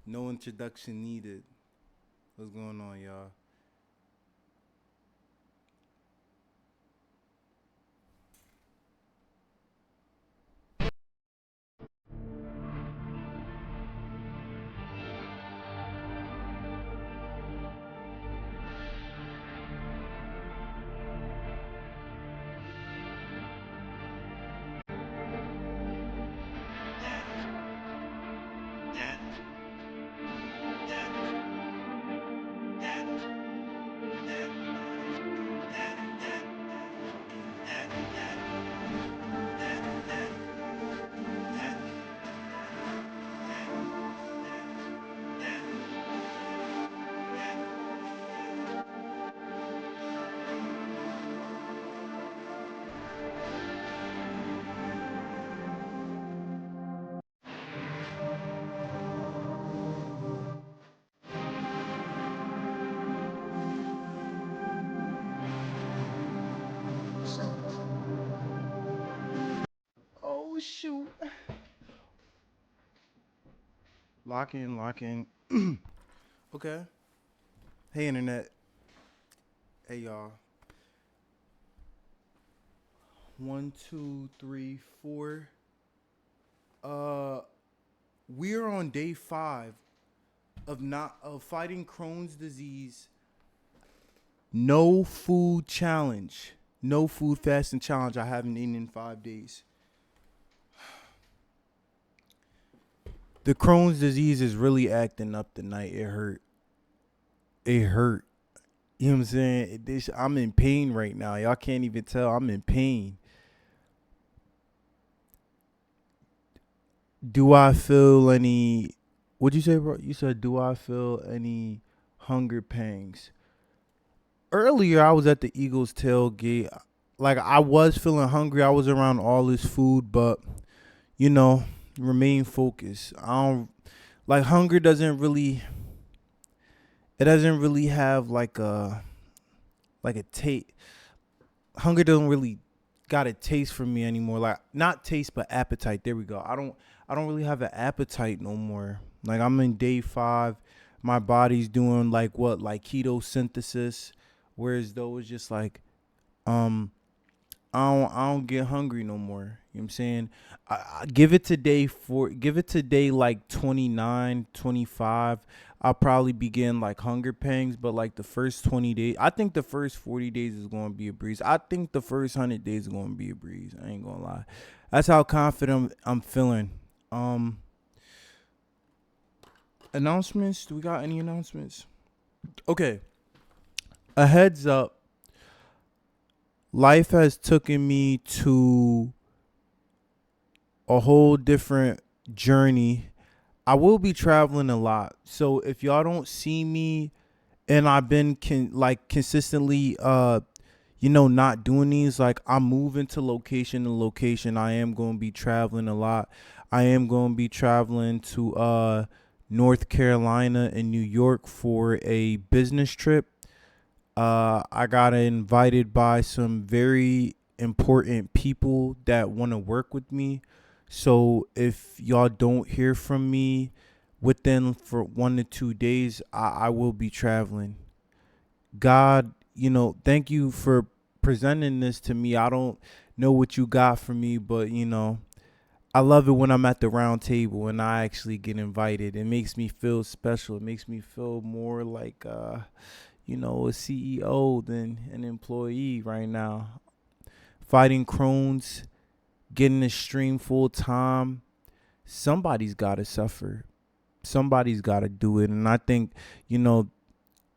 No introduction needed. What's going on, y'all? Oh shoot. Lock in, lock in. Okay. Hey internet. Hey y'all. One, two, three, four. Uh, we're on day 5 of fighting Crohn's disease. No food challenge. No food fasting challenge. I haven't eaten in 5 days. The Crohn's disease is really acting up tonight. It hurt. It hurt. You know what I'm saying? I'm in pain right now. Y'all can't even tell. I'm in pain. Do I feel any? What'd you say, bro? You said, do I feel any hunger pangs? Earlier, I was at the Eagles tailgate. Like, I was feeling hungry. I was around all this food, but, you know, remain focused. I don't, like, hunger doesn't really, it doesn't really have like a taste. Hunger doesn't really got a taste for me anymore. Like, not taste, but appetite. There we go. I don't really have an appetite no more. Like, I'm in day 5. My body's doing like what, like keto synthesis, whereas though it's just like um I don't get hungry no more. You know what I'm saying? I give it to give it to day like 29, 25. I'll probably begin like hunger pangs, but like the first 20 days, I think the first 40 days is going to be a breeze. I think the first 100 days is going to be a breeze. I ain't going to lie. That's how confident I'm feeling. Um Announcements? Do we got any announcements? Okay. A heads up. Life has taken me to a whole different journey. I will be traveling a lot. So if y'all don't see me and I've been consistently not doing these, like I'm moving to location to location. I am going to be traveling a lot. I am going to be traveling to North Carolina and New York for a business trip. I got invited by some very important people that want to work with me. So if y'all don't hear from me within for 1 to 2 days, I will be traveling. God, thank you for presenting this to me. I don't know what you got for me, but I love it when I'm at the round table and I actually get invited. It makes me feel special. It makes me feel more like a CEO than an employee right now. Fighting Crohn's, getting a stream full time. Somebody's got to suffer. Somebody's got to do it. And I think, you know,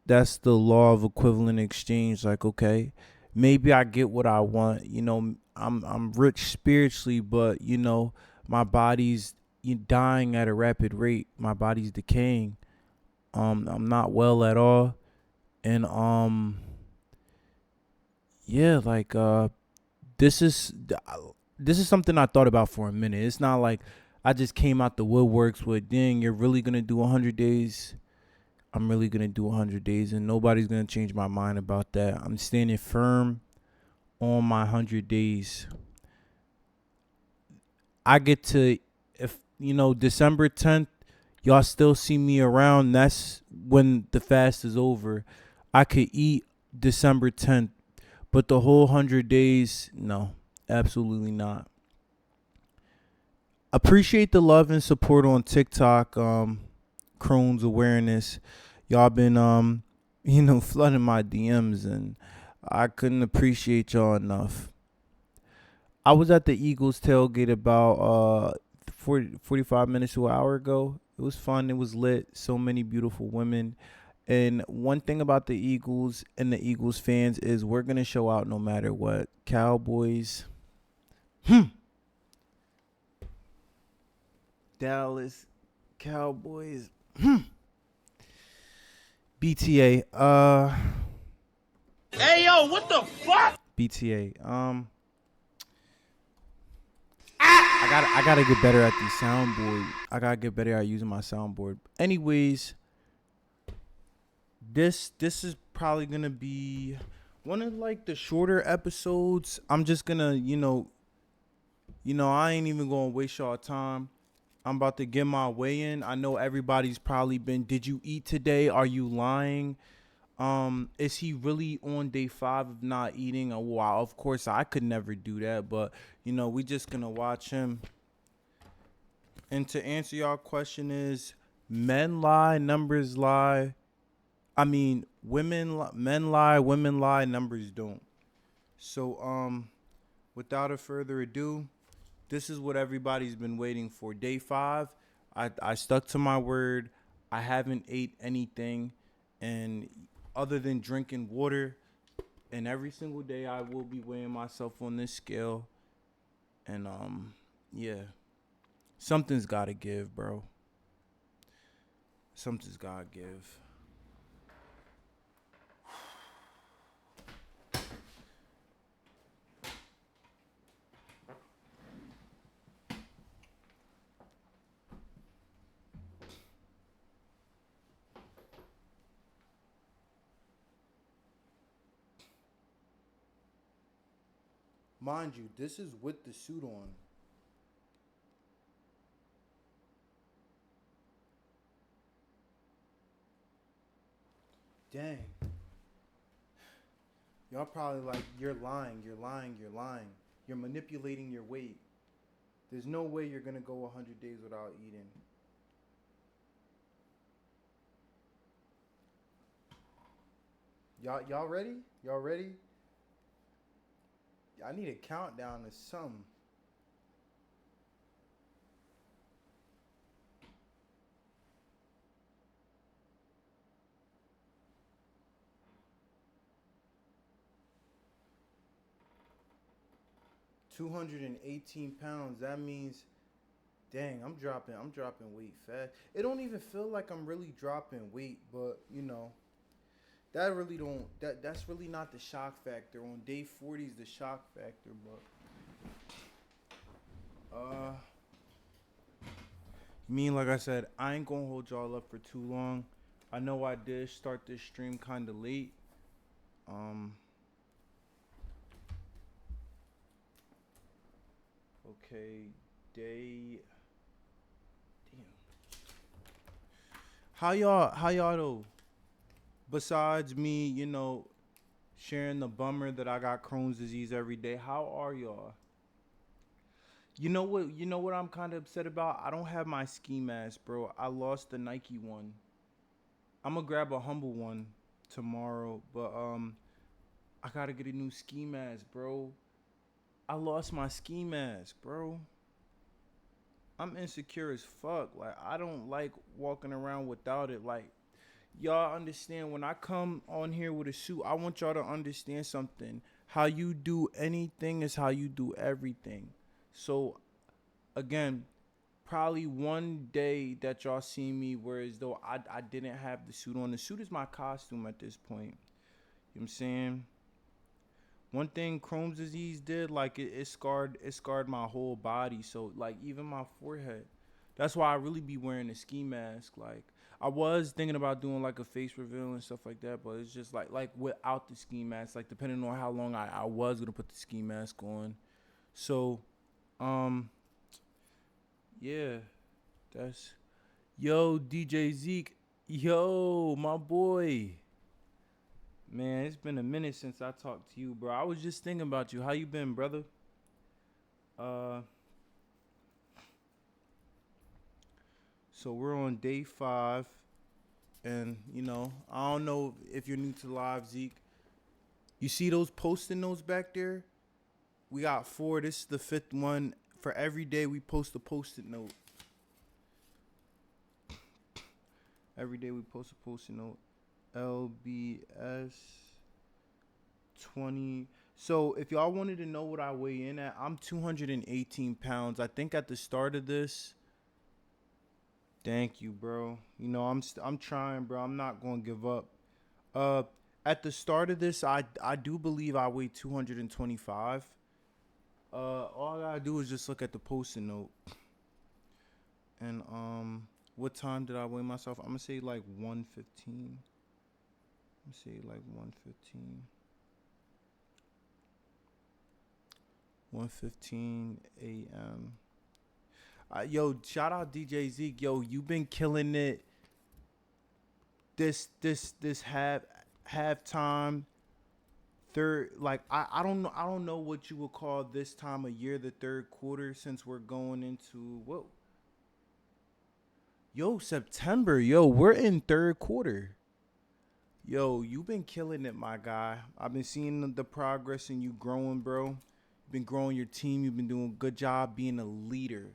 that's the law of equivalent exchange. Like, okay, maybe I get what I want. I'm rich spiritually, but my body's dying at a rapid rate. My body's decaying. I'm not well at all. And yeah, like this is this is something I thought about for a minute. It's not like I just came out the woodworks with, dang, you're really gonna do 100 days. I'm really gonna do 100 days, and nobody's gonna change my mind about that. I'm standing firm on my 100 days. I get to, if December 10th. y'all still see me around, that's when the fast is over. I could eat December 10th, but the whole 100 days, no, absolutely not. Appreciate the love and support on TikTok. Crohn's awareness. Y'all been flooding my DMs, and I couldn't appreciate y'all enough. I was at the Eagles tailgate about 45 minutes to an hour ago. It was fun. It was lit. So many beautiful women. And one thing about the Eagles and the Eagles fans is we're going to show out no matter what. Cowboys, Dallas, Cowboys, BTA, Hey yo, what the fuck? BTA. I gotta get better at the soundboard. I gotta get better at using my soundboard. Anyways, this is probably gonna be one of like the shorter episodes. I'm just gonna, I ain't even gonna waste y'all time. I'm about to get my way in. I know everybody's probably been, did you eat today? Are you lying? Is he really on day 5 of not eating? Oh, wow, of course I could never do that, but we just gonna watch him. And to answer y'all question is, men lie, numbers lie. I mean, men lie, women lie, numbers don't. So, without a further ado, this is what everybody's been waiting for. Day 5, I stuck to my word. I haven't ate anything, and other than drinking water, and every single day I will be weighing myself on this scale. And yeah, something's gotta give, bro. Something's gotta give. Mind you, this is with the suit on. Dang. Y'all probably like, you're lying, you're lying, you're lying. You're manipulating your weight. There's no way you're gonna go 100 days without eating. Y'all ready? Y'all ready? I need a countdown to some. 218 pounds. That means, dang, I'm dropping weight fast. It don't even feel like I'm really dropping weight, but that really don't that's really not the shock factor. On day 40 is the shock factor, but like I said, I ain't gonna hold y'all up for too long. I know I did start this stream kind of late. Um okay, day damn. How y'all though? Besides me, sharing the bummer that I got Crohn's disease every day, how are y'all? You know what I'm kind of upset about? I don't have my ski mask, bro. I lost the Nike one. I'm gonna grab a humble one tomorrow, but I gotta get a new ski mask, bro. I lost my ski mask, bro. I'm insecure as fuck. Like, I don't like walking around without it. Like, y'all understand, when I come on here with a suit, I want y'all to understand something. How you do anything is how you do everything. So again, probably one day that y'all see me where as though I didn't have the suit on. The suit is my costume at this point. You know what I'm saying? One thing Crohn's disease did, like, it scarred my whole body. So like, even my forehead. That's why I really be wearing a ski mask. Like, I was thinking about doing like a face reveal and stuff like that, but it's just like without the ski mask, like depending on how long I was gonna put the ski mask on. So yeah, that's Yo, DJ Zeke. Yo, my boy. Man, it's been a minute since I talked to you, bro. I was just thinking about you. How you been, brother? Uh, so we're on day 5, and I don't know if you're new to live, Zeke. You see those post-it notes back there? We got 4. This is the 5th one. For every day, we post a post-it note. Every day we post a post-it note. LBS 20. So if y'all wanted to know what I weigh in at, I'm 218 pounds. I think at the start of this, thank you, bro. I'm trying, bro. I'm not gonna give up. Uh, at the start of this, I do believe I weigh 225. All I gotta do is just look at the post-it note. And what time did I weigh myself? I'm gonna say like 1:15. I'm gonna say like 1:15. 1:15 a.m. Yo, shout out DJ Zeke. Yo, you been killing it. This halftime third, like I don't know what you would call this time of year, the third quarter, since we're going into what. Yo, September. Yo, we're in third quarter. Yo, you been killing it, my guy. I've been seeing the progress in you growing, bro. You've been growing your team. You've been doing a good job being a leader.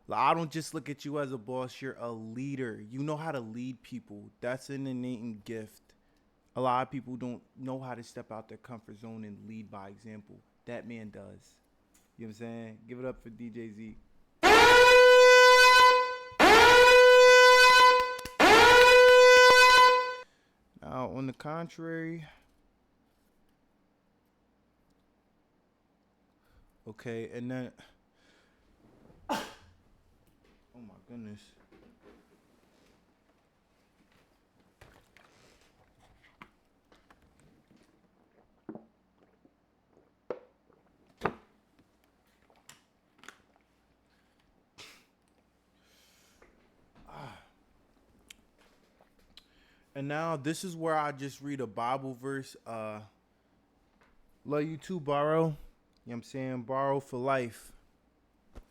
Like, I don't just look at you as a boss. You're a leader. You know how to lead people. That's an innate gift. A lot of people don't know how to step out their comfort zone and lead by example. That man does. You know what I'm saying? Give it up for DJ Z. Now, on the contrary, okay, and then, oh my goodness. And now this is where I just read a Bible verse. Love you too, borrow. You know what I'm saying? Borrow for life. You know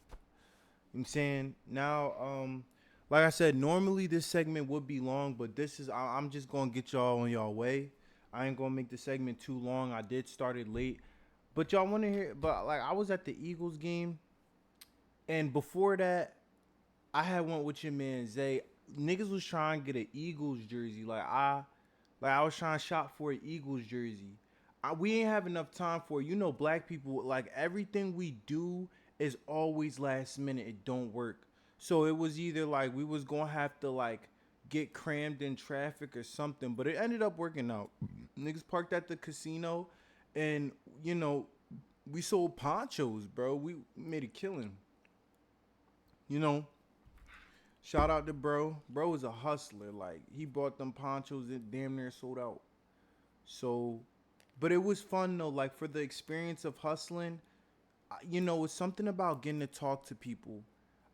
what I'm saying? Now, like I said, normally this segment would be long, but this is I'm just gonna get y'all on y'all way. I ain't gonna make the segment too long. I did start it late. But y'all wanna hear, but like I was at the Eagles game, and before that, I had went with your man Zay. Niggas was trying to get an Eagles jersey. Like I was trying to shop for an Eagles jersey. We ain't have enough time for it. You know, black people, like everything we do is always last minute. It don't work. So it was either like we was gonna have to like get crammed in traffic or something, but it ended up working out. Niggas parked at the casino, and you know, we sold ponchos, bro. We made a killing. You know, shout out to bro. Bro is a hustler. Like he bought them ponchos that damn near sold out. So, but it was fun though. Like for the experience of hustling, it's something about getting to talk to people.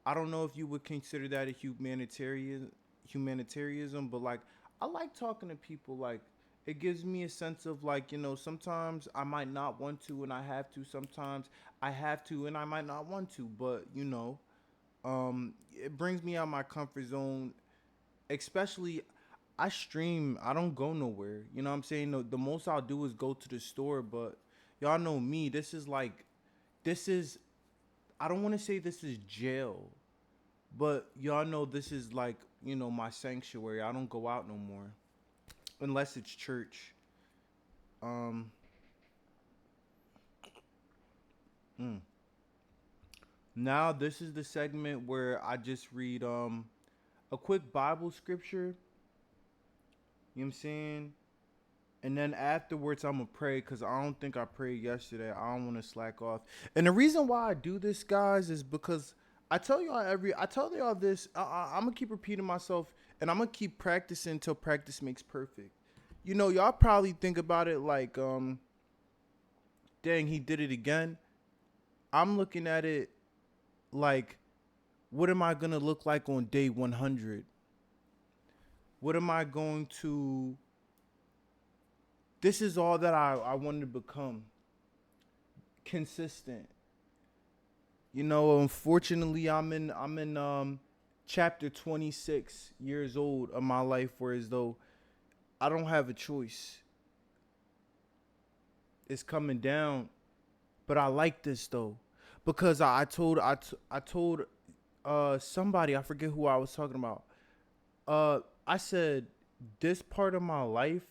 I don't know if you would consider that a humanitarianism, but like I like talking to people. Like it gives me a sense of like sometimes I might not want to and I have to. Sometimes I have to and I might not want to. But it brings me out of my comfort zone, especially I stream. I don't go nowhere. You know what I'm saying? The most I'll do is go to the store, but y'all know me. This is I don't want to say this is jail, but y'all know this is like, my sanctuary. I don't go out no more unless it's church. Um mm. Now this is the segment where I just read a quick Bible scripture. You know what I'm saying? And then afterwards, I'm gonna pray because I don't think I prayed yesterday. I don't want to slack off. And the reason why I do this, guys, is because I tell y'all this. I'm gonna keep repeating myself, and I'm gonna keep practicing until practice makes perfect. Y'all probably think about it like, dang, he did it again. I'm looking at it like What am I going to look like on day 100? What am I going to This is all that I wanted to become. Consistent. Unfortunately, I'm in chapter 26 years old of my life, where as though I don't have a choice. It's coming down, but I like this though, because I told somebody, I forget who I was talking about. I said this part of my life,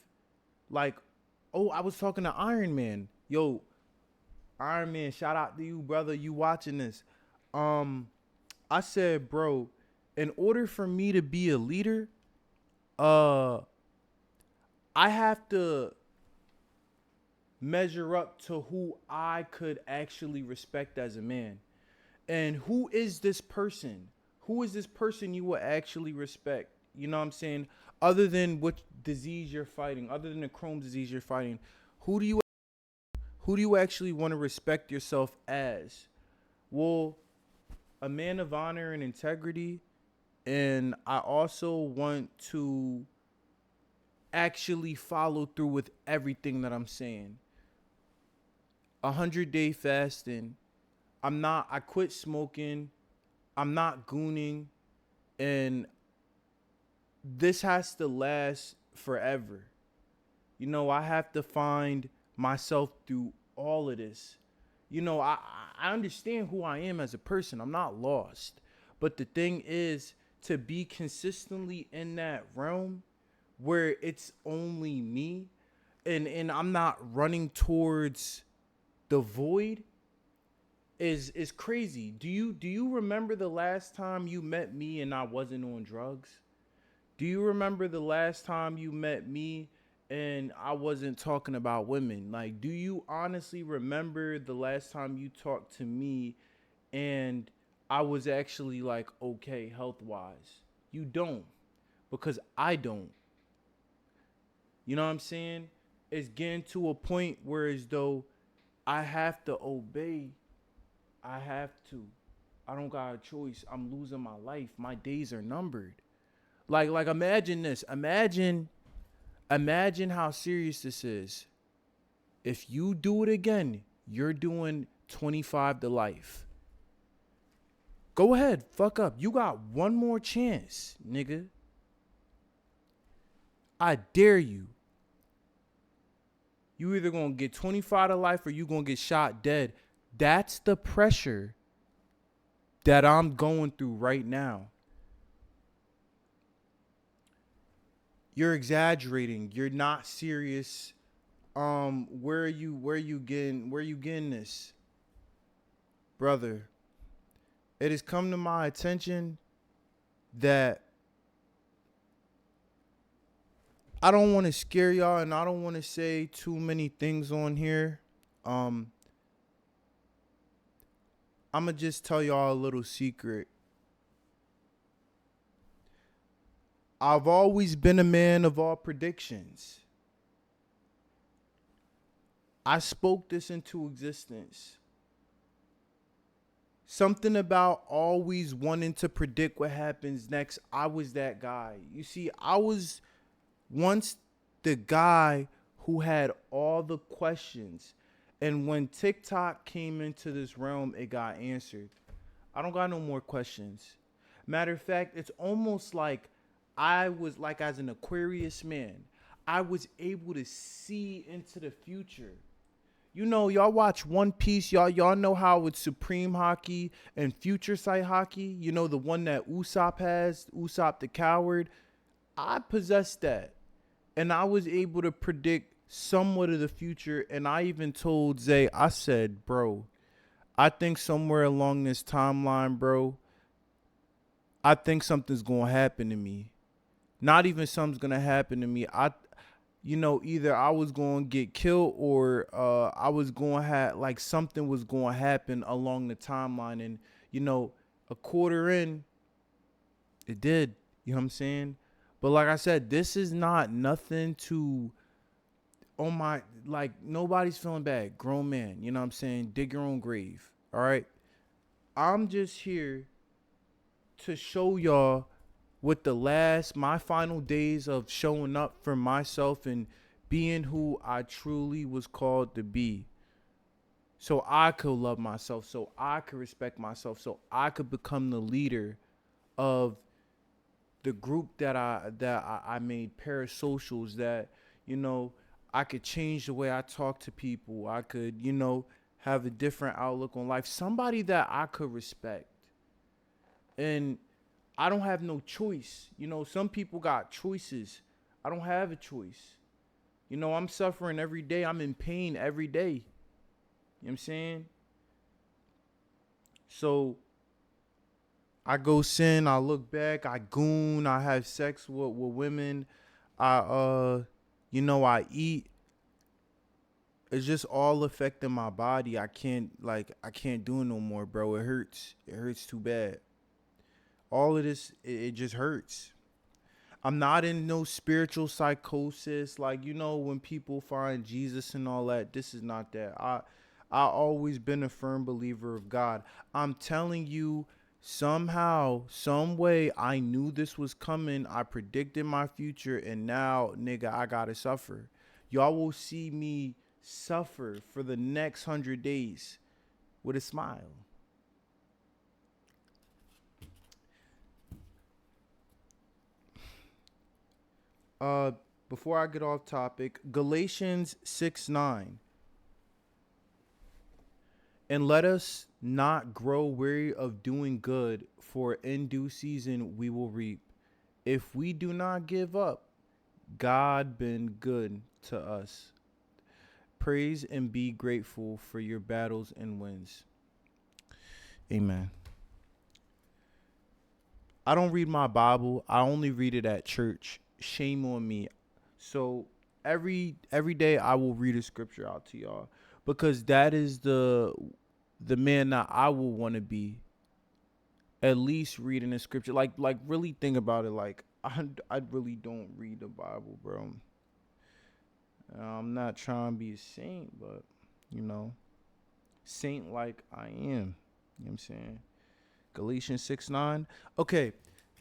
like, oh, I was talking to Iron Man. Yo, Iron Man, shout out to you, brother. You watching this? Um, I said, bro, in order for me to be a leader, uh, I have to measure up to who I could actually respect as a man. And who is this person? Who is this person you will actually respect? You know what I'm saying? Other than what disease you're fighting, other than the Crohn's disease you're fighting, who do you who do you actually want to respect yourself as? Well, a man of honor and integrity, and I also want to actually follow through with everything that I'm saying. 100-day fasting. I quit smoking. I'm not gooning. And this has to last forever. I have to find myself through all of this. I understand who I am as a person. I'm not lost. But the thing is, to be consistently in that realm where it's only me, and I'm not running towards the void, is crazy. Do you remember the last time you met me and I wasn't on drugs? Do you remember the last time you met me and I wasn't talking about women? Like, do you honestly remember the last time you talked to me and I was actually like okay health wise? You don't, because I don't. You know what I'm saying? It's getting to a point where as though I have to obey. I have to. I don't got a choice. I'm losing my life. My days are numbered. Like imagine this. Imagine how serious this is. If you do it again, you're doing 25 to life. Go ahead, fuck up. You got one more chance, nigga. I dare you. You either gonna get 25 to life or you gonna get shot dead. That's the pressure that I'm going through right now. You're exaggerating. You're not serious. Where are you getting this? Brother, it has come to my attention that I don't want to scare y'all and I don't want to say too many things on here. Um, I'm going to just tell y'all a little secret. I've always been a man of all predictions. I spoke this into existence. Something about always wanting to predict what happens next. I was that guy. You see, I was once the guy who had all the questions. And when TikTok came into this realm, it got answered. I don't got no more questions. Matter of fact, it's almost like I was like, as an Aquarius man, I was able to see into the future. Y'all watch One Piece. Y'all know how it's Supreme Hockey and Future Sight Hockey. The one that Usopp has, Usopp the Coward. I possessed that. And I was able to predict somewhat of the future. And I even told Zay, I said, bro, I think somewhere along this timeline, bro, I think something's going to happen to me. Not even something's going to happen to me. Either I was going to get killed or I was going to have, like, something was going to happen along the timeline. And, a quarter in, it did. You know what I'm saying? But like I said, this is not nothing to, oh my, like, nobody's feeling bad. Grown man, you know what I'm saying? Dig your own grave. All right. I'm just here to show y'all what my final days of showing up for myself and being who I truly was called to be. So I could love myself, so I could respect myself, so I could become the leader of the group that I made, parasocials, that, you know, I could change the way I talk to people. I could, have a different outlook on life. Somebody that I could respect. And I don't have no choice. Some people got choices. I don't have a choice. I'm suffering every day. I'm in pain every day. You know what I'm saying? So I go sin, I look back, I goon, I have sex with women, I eat. It's just all affecting my body. I can't do it no more, bro. It hurts. It hurts too bad. All of this, it just hurts. I'm not in no spiritual psychosis. Like, when people find Jesus and all that, this is not that. I always been a firm believer of God. I'm telling you, somehow, some way, I knew this was coming. I predicted my future, and now, nigga, I gotta suffer. Y'all will see me suffer for the next 100 days with a smile. Uh, Before I get off topic, Galatians 6:9. And let us not grow weary of doing good, for in due season we will reap. If we do not give up, God been good to us. Praise and be grateful for your battles and wins. Amen. I don't read my Bible. I only read it at church. Shame on me. So every day I will read a scripture out to y'all, because that is the man that I will want to be. At least reading the scripture, like really think about it. Like I really don't read the Bible, bro. I'm not trying to be a saint, but you know, saint like I am. You know what I'm saying? Galatians 6:9. Okay,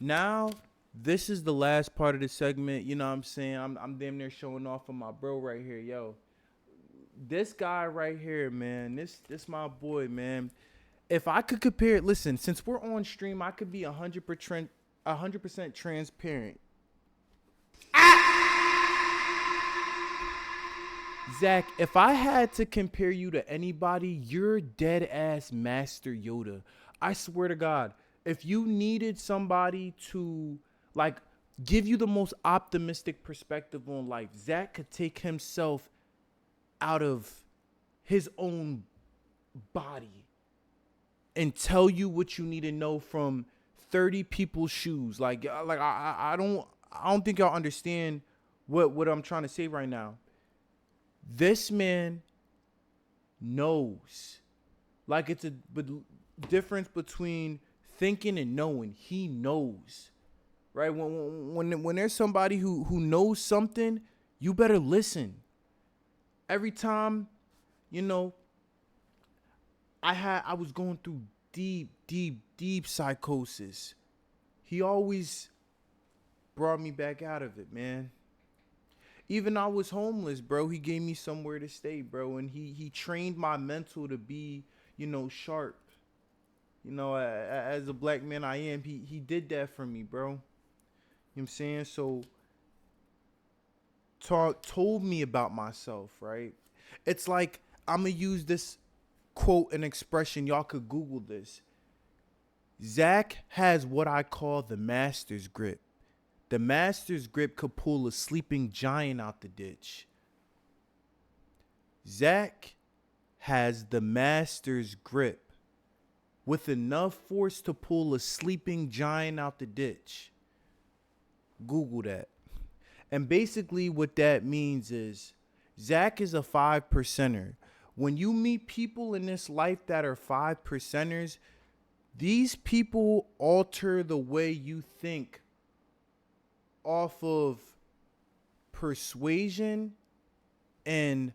now this is the last part of the segment. You know what I'm saying? I'm damn near showing off on my bro right here. Yo, this guy right here, man. This my boy, man. If I could compare it, listen, since we're on stream, I could be 100% transparent. Zach, if I had to compare you to anybody, you're dead ass Master Yoda. I swear to God, if you needed somebody to like give you the most optimistic perspective on life, Zach could take himself out of his own body and tell you what you need to know from 30 people's shoes. I don't think y'all understand what I'm trying to say right now. This man knows. Like, it's a difference between thinking and knowing. He knows, right? When there's somebody who knows something, you better listen. Every time, you know, I was going through deep psychosis. He always brought me back out of it, man. Even I was homeless, bro. He gave me somewhere to stay, bro, and he trained my mental to be, sharp. As a black man I am, he did that for me, bro. You know what I'm saying? So told me about myself, right? It's like, I'm gonna use this quote and expression. Y'all could Google this. Zach has what I call the master's grip. The master's grip could pull a sleeping giant out the ditch. Zach has the master's grip with enough force to pull a sleeping giant out the ditch. Google that. And basically what that means is Zach is a 5%er. When you meet people in this life that are 5%ers, these people alter the way you think off of persuasion and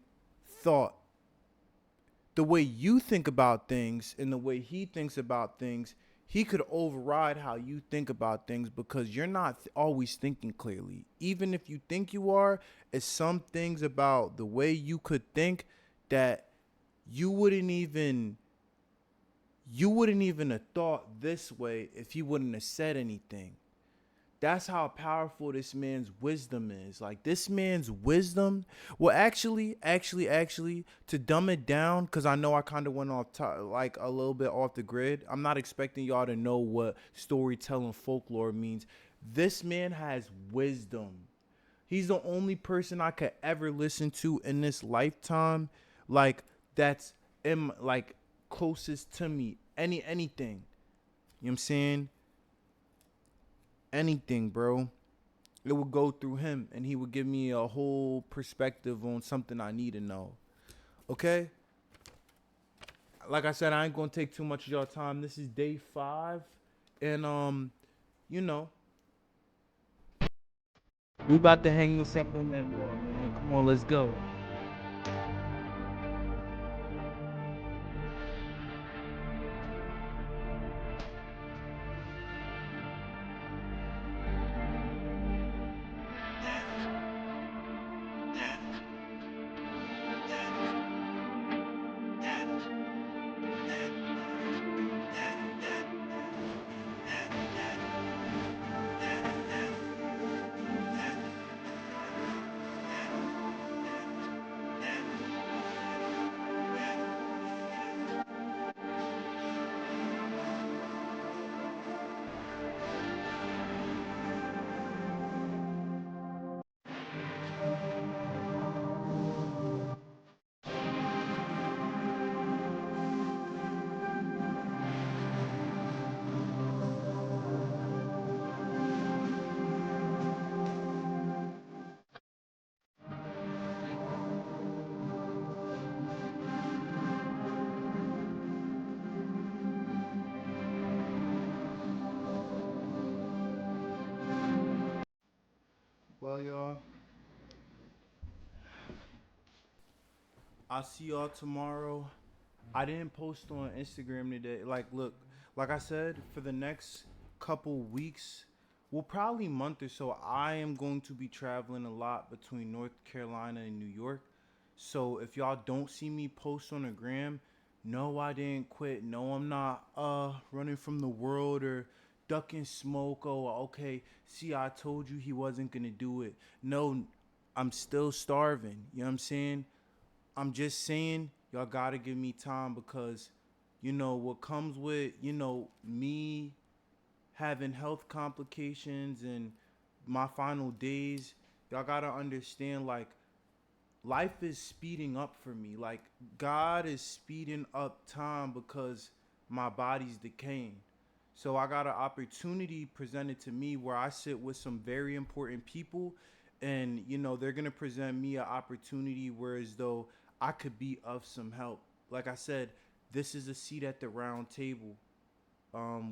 thought. The way you think about things and the way he thinks about things, he could override how you think about things because you're not always thinking clearly. Even if you think you are, it's some things about the way you could think that you wouldn't even you wouldn't even have thought this way if he wouldn't have said anything. That's how powerful this man's wisdom is. Like this man's wisdom. Well, actually, to dumb it down, because I know I kind of went off like a little bit off the grid. I'm not expecting y'all to know what storytelling folklore means. This man has wisdom. He's the only person I could ever listen to in this lifetime, like that's like closest to me. Anything. You know what I'm saying? Anything, bro. It would go through him and he would give me a whole perspective on something I need to know. Okay? Like I said, I ain't gonna take too much of y'all time. This is day 5. And you know, we about to hang with something and man. Come on, let's go. Well, y'all, I'll see y'all tomorrow. I didn't post on Instagram today. Like, look, like I said, for the next couple weeks, well, probably month or so, I am going to be traveling a lot between North Carolina and New York. So if y'all don't see me post on the gram, no, I didn't quit. No, I'm not running from the world or ducking smoke. Oh, okay. See, I told you he wasn't gonna do it. No, I'm still starving. You know what I'm saying? I'm just saying y'all gotta give me time because what comes with me having health complications and my final days. Y'all gotta understand, like, life is speeding up for me. Like, God is speeding up time because my body's decaying. So I got an opportunity presented to me where I sit with some very important people, and they're gonna present me an opportunity where as though I could be of some help. Like I said, this is a seat at the round table.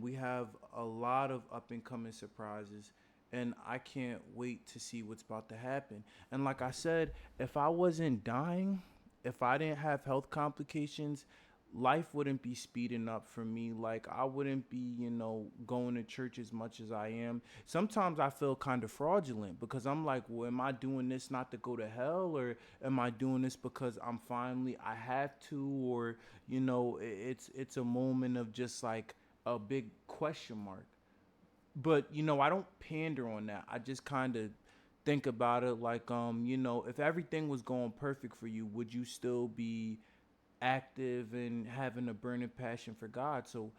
We have a lot of up and coming surprises, and I can't wait to see what's about to happen. And like I said, if I wasn't dying, if I didn't have health complications, life wouldn't be speeding up for me. Like, I wouldn't be, going to church as much as I am. Sometimes I feel kind of fraudulent because I'm like, well, am I doing this not to go to hell, or am I doing this because I have to, or it's a moment of just like a big question mark. But I don't pander on that. I just kind of think about it like, if everything was going perfect for you, would you still be active and having a burning passion for God? So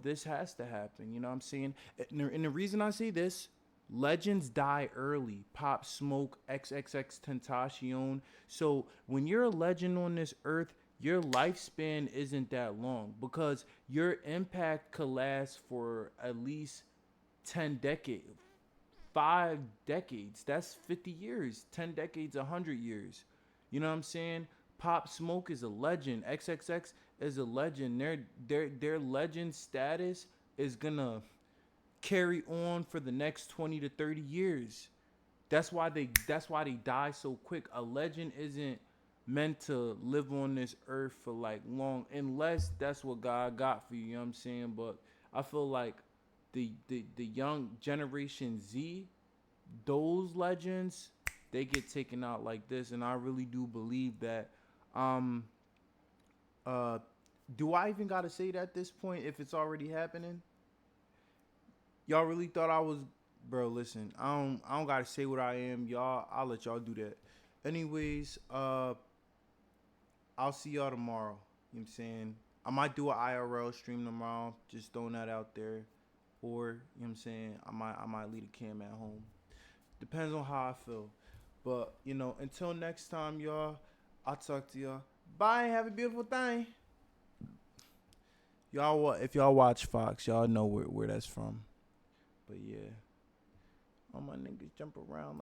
this has to happen. You know what I'm saying? And the reason I say this, legends die early. Pop Smoke, XXX Tentacion. So when you're a legend on this earth, your lifespan isn't that long because your impact could last for at least 10 decades, 5 decades. That's 50 years. 10 decades, 100 years. You know what I'm saying? Pop Smoke is a legend. XXX is a legend. Their legend status is gonna carry on for the next 20 to 30 years. That's why they die so quick. A legend isn't meant to live on this earth for like long, unless that's what God got for you. You know what I'm saying? But I feel like the young generation Z, those legends, they get taken out like this, and I really do believe that. Um, uh, do I even gotta say that at this point if it's already happening? Y'all really thought I was, bro? Listen, I don't gotta say what I am, y'all. I'll let y'all do that. Anyways, I'll see y'all tomorrow. You know what I'm saying? I might do an IRL stream tomorrow. Just throwing that out there. Or, you know what I'm saying, I might leave the cam at home. Depends on how I feel. But, until next time, y'all, I'll talk to y'all. Bye. Have a beautiful thing. Y'all, if y'all watch Fox, y'all know where that's from. But yeah, all my niggas jump around